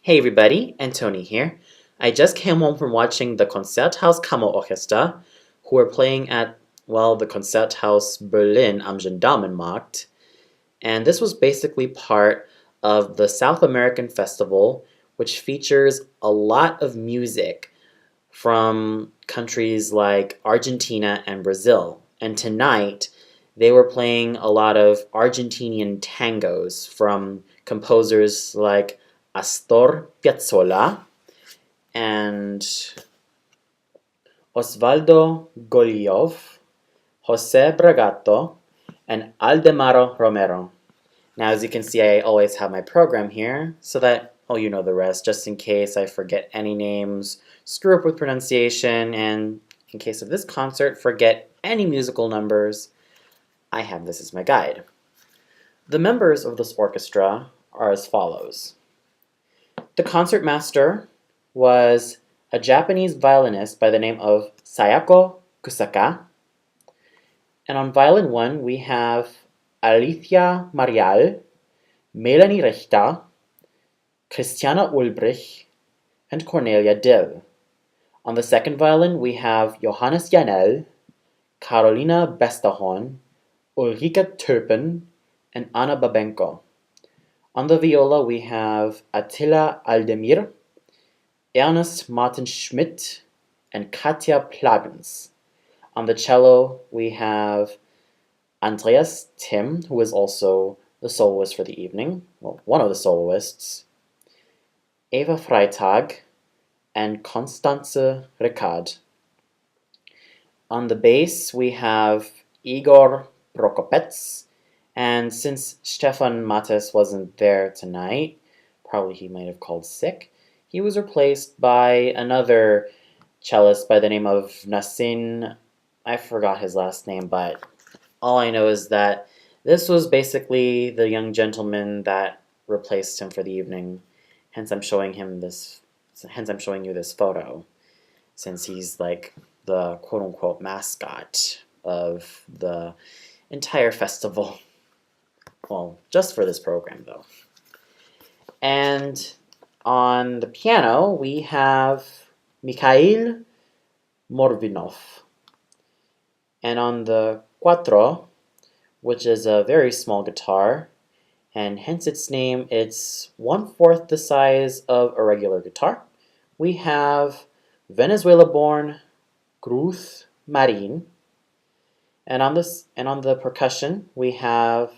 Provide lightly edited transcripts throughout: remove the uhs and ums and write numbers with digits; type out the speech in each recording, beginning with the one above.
Hey everybody, Antoni here. I just came home from watching the Konzerthaus Kammerorchcester, who are playing at, well, the Konzerthaus Berlin am Gendarmenmarkt. And this was basically part of the South American Festival, which features a lot of music from countries like Argentina and Brazil. And tonight, they were playing a lot of Argentinian tangos from composers like Astor Piazzolla and Osvaldo Golijov, Jose Bragato, and Aldemaro Romero. Now, as you can see, I always have my program here so that, oh, you know the rest, just in case I forget any names, screw up with pronunciation, and in case of this concert, forget any musical numbers, I have this as my guide. The members of this orchestra are as follows. The concertmaster was a Japanese violinist by the name of Sayako Kusaka. And on violin 1, we have Alicia Marial, Melanie Richter, Christiana Ulbrich, and Cornelia Dill. On the second violin, we have Johannes Janel, Carolina Besterhorn, Ulrike Turpin, and Anna Babenko. On the viola, we have Attila Aldemir, Ernst-Martin Schmidt, and Katja Plagens. On the cello, we have Andreas Timm, who is also the soloist for the evening, well, one of the soloists, Eva Freitag, and Constanze Ricard. On the bass, we have Igor Prokopets, and since Stefan Mattes wasn't there tonight, probably he might have called sick, he was replaced by another cellist by the name of Nassin. I forgot his last name, but all I know is that this was basically the young gentleman that replaced him for the evening. Hence I'm showing you this photo, since he's like the quote-unquote mascot of the entire festival. Well, just for this program, though. And on the piano, we have Mikhail Morvinov. And on the quattro, which is a very small guitar, and hence its name, it's 1/4 the size of a regular guitar, we have Venezuela-born Cruz Marin. And on the percussion, we have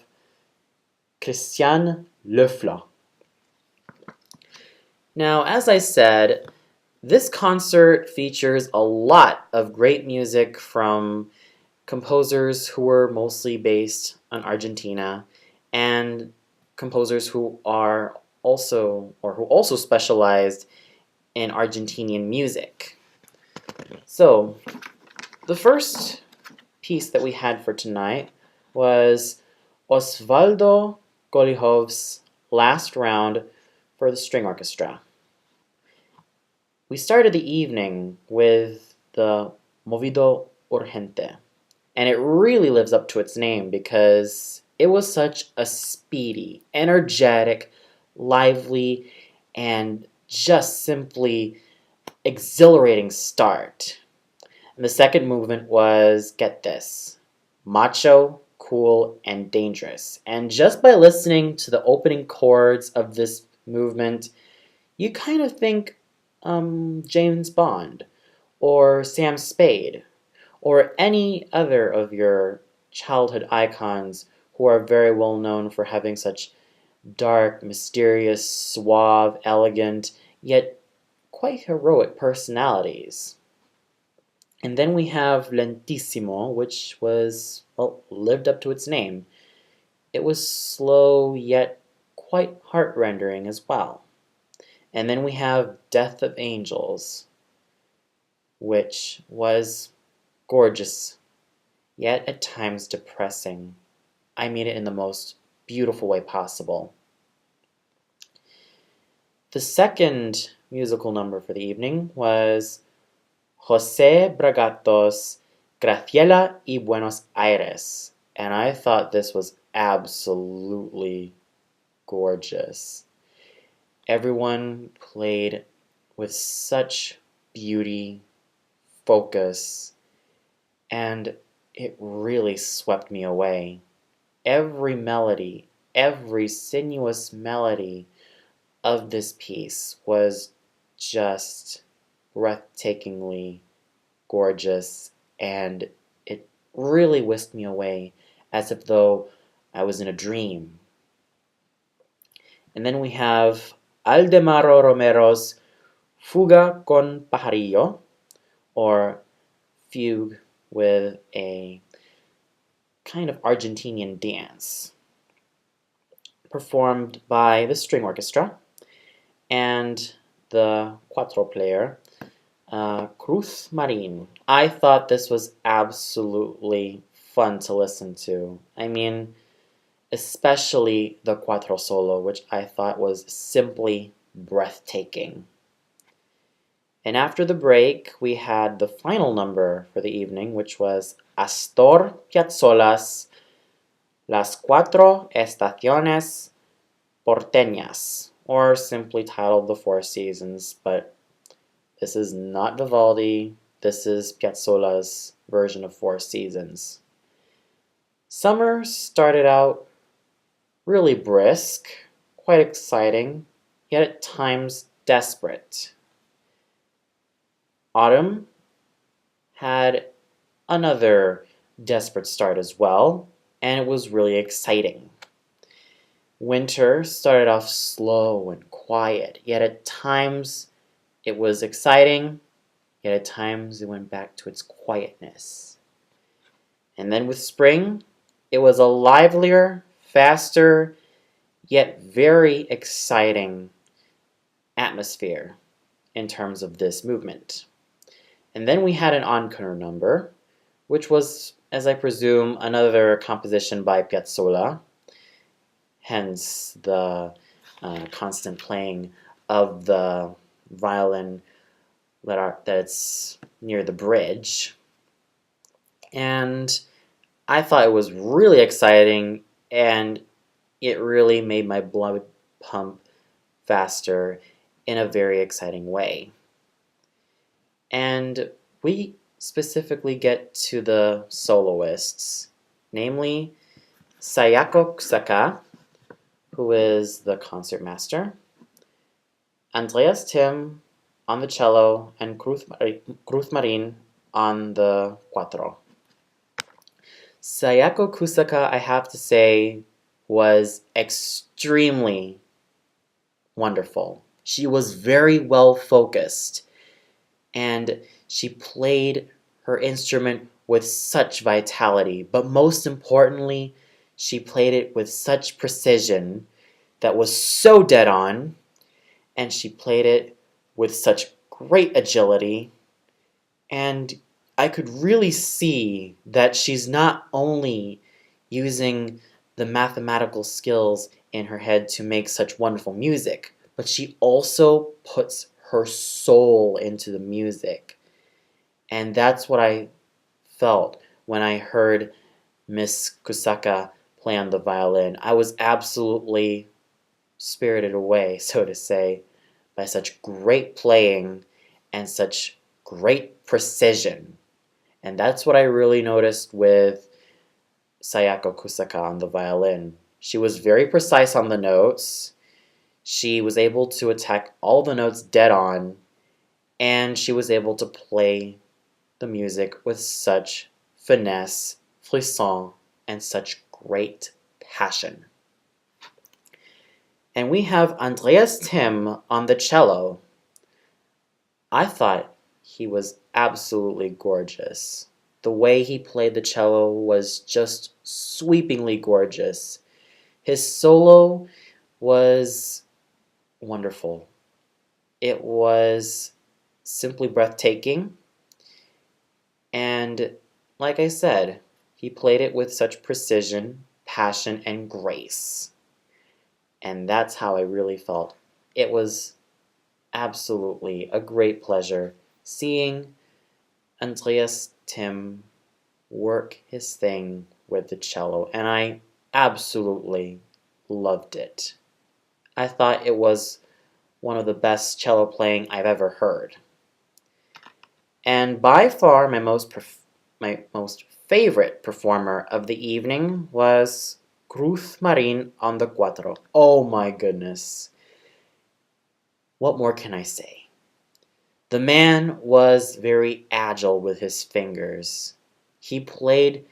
Christian Loeffler. Now, as I said, this concert features a lot of great music from composers who were mostly based on Argentina and composers who also specialized in Argentinian music. So, the first piece that we had for tonight was Osvaldo Golijov's Last Round for the String Orchestra. We started the evening with the Movido Urgente, and it really lives up to its name because it was such a speedy, energetic, lively, and just simply exhilarating start. And the second movement was, get this, macho, cool, and dangerous. And just by listening to the opening chords of this movement, you kind of think James Bond, or Sam Spade, or any other of your childhood icons who are very well known for having such dark, mysterious, suave, elegant, yet quite heroic personalities. And then we have Lentissimo, which was, well, lived up to its name. It was slow, yet quite heart-rendering as well. And then we have Death of Angels, which was gorgeous, yet at times depressing. I mean it in the most beautiful way possible. The second musical number for the evening was Jose Bragato's Graciela y Buenos Aires, and I thought this was absolutely gorgeous. Everyone played with such beauty, focus, and it really swept me away. Every melody, every sinuous melody of this piece was just breathtakingly gorgeous, and it really whisked me away as if though I was in a dream. And then we have Aldemaro Romero's Fuga con Pajarillo, or Fugue with a kind of Argentinian dance, performed by the string orchestra and the cuatro player, Cruz Marin. I thought this was absolutely fun to listen to. I mean, especially the cuatro solo, which I thought was simply breathtaking. And after the break, we had the final number for the evening, which was Astor Piazzolla's Las Cuatro Estaciones Porteñas, or simply titled The Four Seasons, but this is not Vivaldi, this is Piazzolla's version of Four Seasons. Summer started out really brisk, quite exciting, yet at times desperate. Autumn had another desperate start as well, and it was really exciting. Winter started off slow and quiet, yet at times it was exciting, yet at times it went back to its quietness. And then with spring, it was a livelier, faster, yet very exciting atmosphere in terms of this movement. And then we had an encore number, which was, as I presume, another composition by Piazzolla, hence the constant playing of the violin that's near the bridge. And I thought it was really exciting, and it really made my blood pump faster in a very exciting way. And we specifically get to the soloists, namely Sayako Kusaka, who is the concertmaster, Andreas Tim on the cello, and Cruz Marin on the cuatro. Sayako Kusaka, I have to say, was extremely wonderful. She was very well focused, and she played her instrument with such vitality, but most importantly, she played it with such precision that was so dead on, and she played it with such great agility, and I could really see that she's not only using the mathematical skills in her head to make such wonderful music, but she also puts her soul into the music. And that's what I felt when I heard Miss Kusaka play on the violin. I was absolutely spirited away, so to say, by such great playing and such great precision. And that's what I really noticed with Sayako Kusaka on the violin. She was very precise on the notes. She was able to attack all the notes dead on, and she was able to play the music with such finesse, frisson, and such great passion. And we have Andreas Tim on the cello. I thought he was absolutely gorgeous. The way he played the cello was just sweepingly gorgeous. His solo was wonderful. It was simply breathtaking. And like I said, he played it with such precision, passion, and grace. And that's how I really felt. It was absolutely a great pleasure seeing Andreas Tim work his thing with the cello, and I absolutely loved it. I thought it was one of the best cello playing I've ever heard. And by far my most favorite performer of the evening was Cruz Marin on the cuatro. Oh my goodness. What more can I say? The man was very agile with his fingers. He played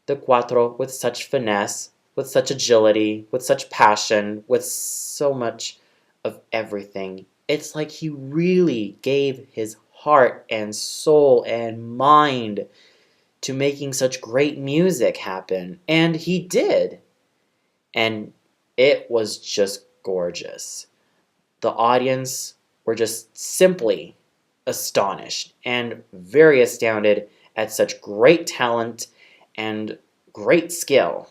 the cuatro with such finesse, with such agility, with such passion, with so much of everything. It's like he really gave his heart and soul and mind to making such great music happen. And he did. And it was just gorgeous. The audience were just simply astonished and very astounded at such great talent and great skill.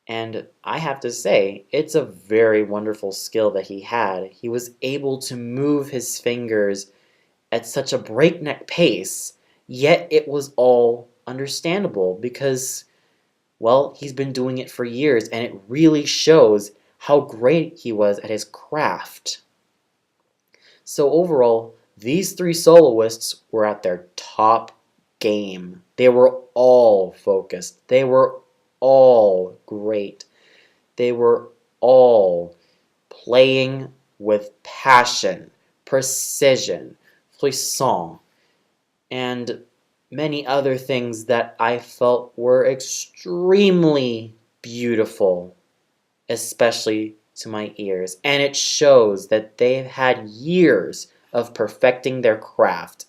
And I have to say, it's a very wonderful skill that he had. He was able to move his fingers at such a breakneck pace, yet it was all understandable because, well, he's been doing it for years, and it really shows how great he was at his craft. So overall, these three soloists were at their top game. They were all focused. They were all great. They were all playing with passion, precision, frisson, and many other things that I felt were extremely beautiful, especially to my ears. And it shows that they've had years of perfecting their craft.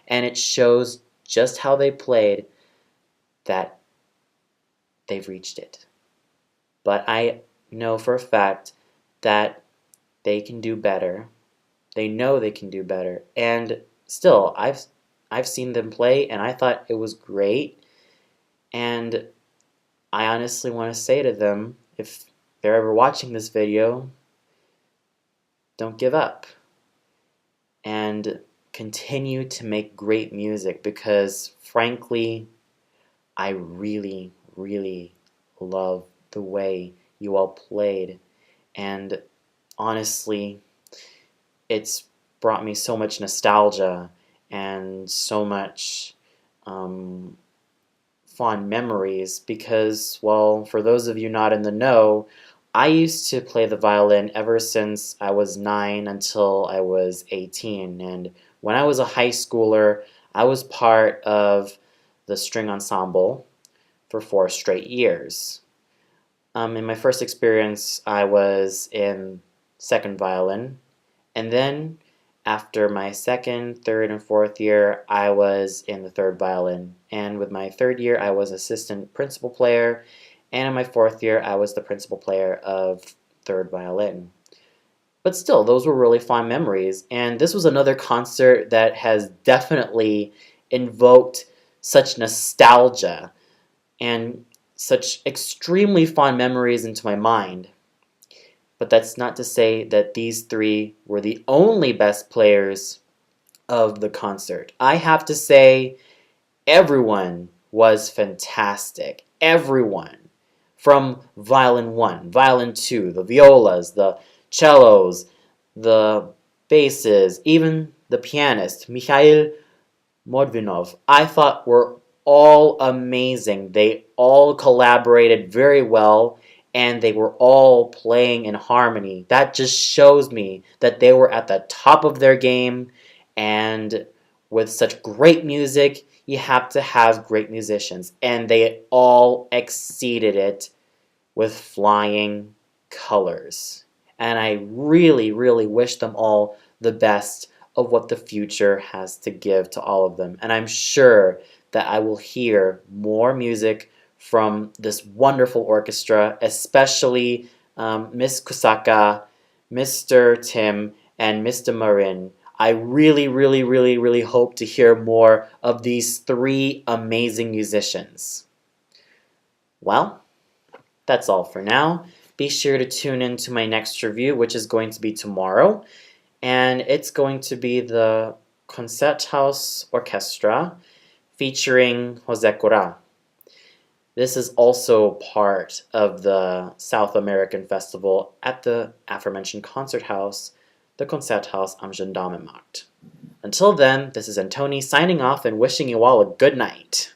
And it shows just how they played that they've reached it. But I know for a fact that they can do better. They know they can do better. And still, I've seen them play and I thought it was great. And I honestly want to say to them, if they're ever watching this video, don't give up. And continue to make great music because, frankly, I really, really love the way you all played. And honestly, it's brought me so much nostalgia and so much fond memories because, well, for those of you not in the know, I used to play the violin ever since I was 9 until I was 18. And when I was a high schooler, I was part of the string ensemble for 4 straight years. In my first experience, I was in second violin. And then after my second, third, and fourth year, I was in the third violin. And with my third year, I was assistant principal player. And in my fourth year, I was the principal player of third violin. But still, those were really fond memories. And this was another concert that has definitely invoked such nostalgia and such extremely fond memories into my mind. But that's not to say that these three were the only best players of the concert. I have to say, everyone was fantastic. Everyone. From violin 1, violin 2, the violas, the cellos, the basses, even the pianist, Mikhail Modvinov, I thought were all amazing. They all collaborated very well and they were all playing in harmony. That just shows me that they were at the top of their game, and with such great music, you have to have great musicians, and they all exceeded it with flying colors. And I really, really wish them all the best of what the future has to give to all of them. And I'm sure that I will hear more music from this wonderful orchestra, especially Miss Kusaka, Mr. Tim, and Mr. Marin. I really, really, really, really hope to hear more of these three amazing musicians. Well, that's all for now. Be sure to tune in to my next review, which is going to be tomorrow. And it's going to be the Konzerthaus Orchestra featuring Jose Corral. This is also part of the South American festival at the aforementioned Konzerthaus, the Konzerthaus am Gendarmenmarkt. Until then, this is Antoni signing off and wishing you all a good night.